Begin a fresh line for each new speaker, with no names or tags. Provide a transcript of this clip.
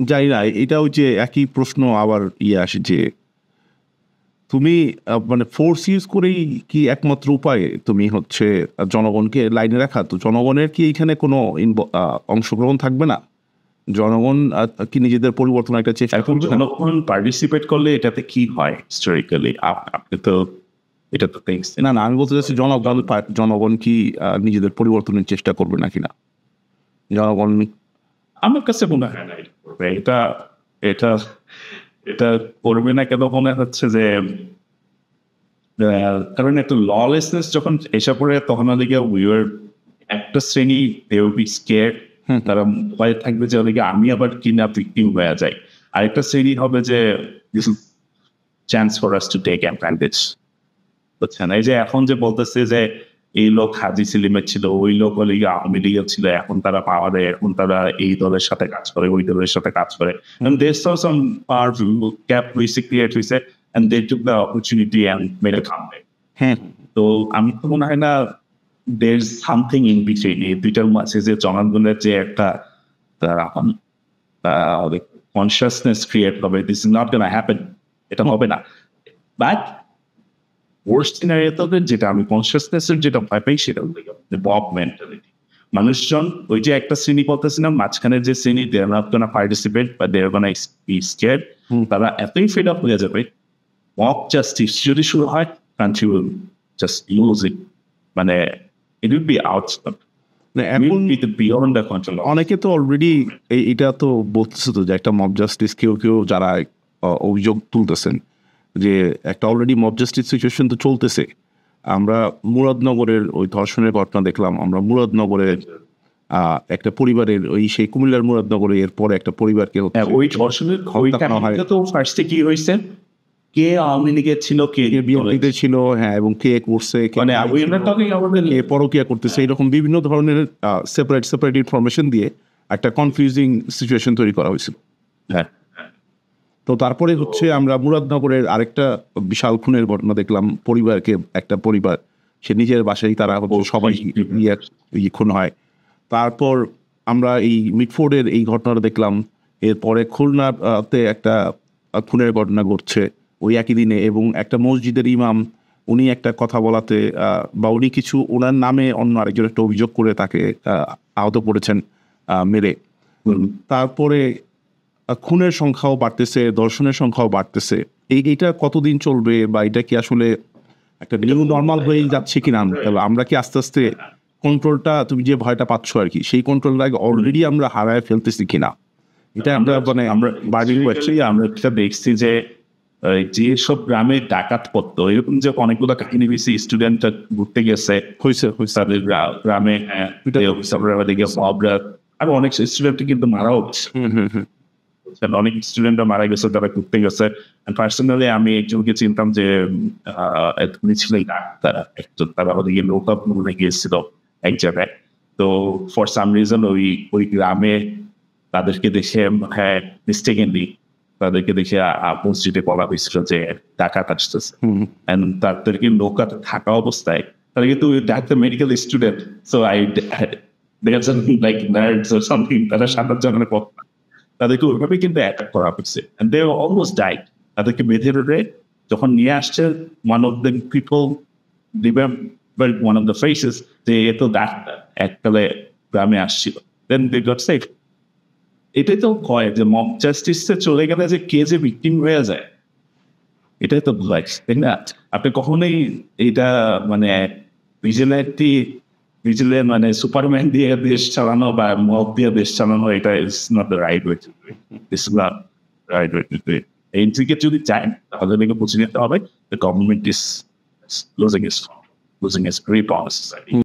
জানি না, এটা ওই যে একই প্রশ্ন আবার আসে যে তুমি মানে ফোর্স ইউজ করেই কি একমাত্র উপায় তুমি হচ্ছে জনগণকে লাইনে রাখা? তো জনগণের কি এখানে কোনো অংশগ্রহণ থাকবে না? জনগণ কি নিজেদের পরিবর্তন একটা চেষ্টা
এখন
করবে?
জনগণ পার্টিসিপেট করলে এটাতে কি হয় হিস্টোরিক্যালি? আপনি তো এটা তো দেখছেন।
না আমি বলতে চাচ্ছি জনগণ কি নিজেদের পরিবর্তনের চেষ্টা করবে নাকি না? জনগণ
আমার কাছে মনে হয় না এটা করবে। এটা এটা এটা করবে না কেন মনে হচ্ছে যে কারণ একটা ললেসনেস যখন এসে পড়ে তখন ওদিকে একটা শ্রেণী they will be scared, তারা ভয় থাকবে যে ওদিকে আমি আবার কিনা ভিকটিম হয়ে যাই। আরেকটা শ্রেণী হবে যে this is chance for us to take advantage, বুঝছেন? এই যে এখন যে বলতেছে যে এই লোক হাজী সেলিমের ছিল, ওই লোক ওদিকে আওয়ামী লীগের ছিল, এখন তারা পাওয়ারে, এখন তারা এই দলের সাথে কাজ করে, ওই দলের সাথে কাজ করে। And they saw some powerful gap basically হইছে and they took the opportunity and made a comeback.
হ্যাঁ
তো আমি তো মনে হয় না there is something in between এই দুইটার মাঝে যে জনগণের যে একটা কনসিয়াসনেস ক্রিয়েট হবে, this is not gonna happen, এটা হবে না। বাট ওয়ার্স্ট সিনারিওতে যেটা আমি কনসিয়াসনেসের যেটা ভয় পাই সেটা বব মেন্টালিটি। মানুষজন ওই যে একটা শ্রেণী বলতেছিলাম মাঝখানে যে শ্রেণী দে আর নট গোনা পার্টিসিপেট বা দে আর গোনা বি স্কেয়ার্ড, তারা এতই ফেড আপ হয়ে যাবে মক জাস্টিস যদি শুরু হয় country will just lose it, মানে ইট উইল বি আউটস্টপ,
এখন
বিয়ন্ড দ্য কন্ট্রোল।
অনেকে তো অলরেডি এটা তো বলতেছে তো যে একটা মব জাস্টিস কেউ কেউ যারা অভিযোগ তুলতেছেন যে একটা অলরেডি মব জাস্টিস সিচুয়েশন তো চলতেছে। আমরা মুরাদনগরের ওই ধর্ষণের ঘটনা দেখলাম, আমরা মুরাদনগরের একটা পরিবারের সেই কুমিল্লার মুরাদনগরে এরপরে একটা পরিবারকে
ওই ধর্ষণের তো ফার্স্টে কি হয়েছে, কে আওয়ামী লীগের ছিল, কে
বিএনপিতে ছিল, হ্যাঁ, এবং কে করছে,
মানে
কে পরকিয়া করতেছে, এরকম বিভিন্ন ধরনের সেপারেট ইনফরমেশন দিয়ে একটা কনফিউজিং সিচুয়েশন তৈরি করা হয়েছিল।
হ্যাঁ,
তো তারপরে হচ্ছে আমরা মুরাদনগরের আরেকটা বিশাল খুনের ঘটনা দেখলাম। একটা পরিবার সে নিজের বাসায় তারা সবাই খুন হয়। তারপর আমরা এই মিটফোর্ডের এই ঘটনাটা দেখলাম। এরপরে খুলনাতে একটা খুনের ঘটনা ঘটছে ওই একই দিনে, এবং একটা মসজিদের ইমাম উনি একটা কথা বলাতে বা উনি কিছু ওনার নামে অন্য আরেকজন একটা অভিযোগ করে তাকে আহত করেছেন মেরে। তারপরে খুনের সংখ্যাও বাড়তেছে, ধর্ষণের সংখ্যাও বাড়তেছে। এইটা কতদিন চলবে, বা এটা কি আসলে একটা নিউ নর্মাল হয়ে যাচ্ছে কিনা? আমরা কি আস্তে আস্তে কন্ট্রোলটা, তুমি যে ভয়টা পাচ্ছ আর কি, সেই কন্ট্রোলটা অলরেডি আমরা হারায় ফেলতেছি কিনা? এটা আমরা
এটা দেখছি যে যেসব গ্রামে ডাকাত পড়তো, এরকম যে অনেকগুলো কাহিনী হয়েছে, স্টুডেন্টরা ঘুরতে গেছে তাদের গ্রামে, আর অনেক স্টুডেন্ট কিন্তু মারাও হচ্ছে, অনেক স্টুডেন্টরা মারা গেছে তারা ঘুরতে গেছে। পার্সোনালি আমি একজনকে চিনতাম যে উনি ছিলেন ডাক্তার, তারা ওদিকে লোক আপ গিয়েছিল এক জায়গায়। তো ফর সাম রিজন ওই গ্রামে তাদেরকে দেখে, হ্যাঁ মিস্টেকেনলি তাদেরকে দেখে মসজিদে বলা হয়েছিল যে ডাকাত আসতেছে, তাদেরকে নৌকাতে থাকা অবস্থায় তারা কিন্তু doctor medical student, so like nerds or something, তারা সাঁতার জানার পথ না, তাদেরকে ওইভাবে কিন্তু অ্যাটাক করা হয়েছে, and they almost died. তাদেরকে বেঁধে ধরে যখন নিয়ে আসছে, one of the people remember one of the faces যে এ তো ডাক্তার, এককালে গ্রামে আসছিল, then they got saved. এটাই তো ভয় যে মব জাস্টিসে চলে গেলে যে কে যে ভিকটিম হয়ে যায়, এটাই তো ভয়, তাই না? আপনি কখনোই এটা মানে ভিজিলেন্ট মানে সুপারম্যান দিয়ে দেশ চালানো বা মব দিয়ে দেশ চালানো, এটা is not the right way to do it. It's not right way to do it. এই দিকে যদি চান তাহলে দেখে বুঝে নিতে হবে the government is losing its grip on society.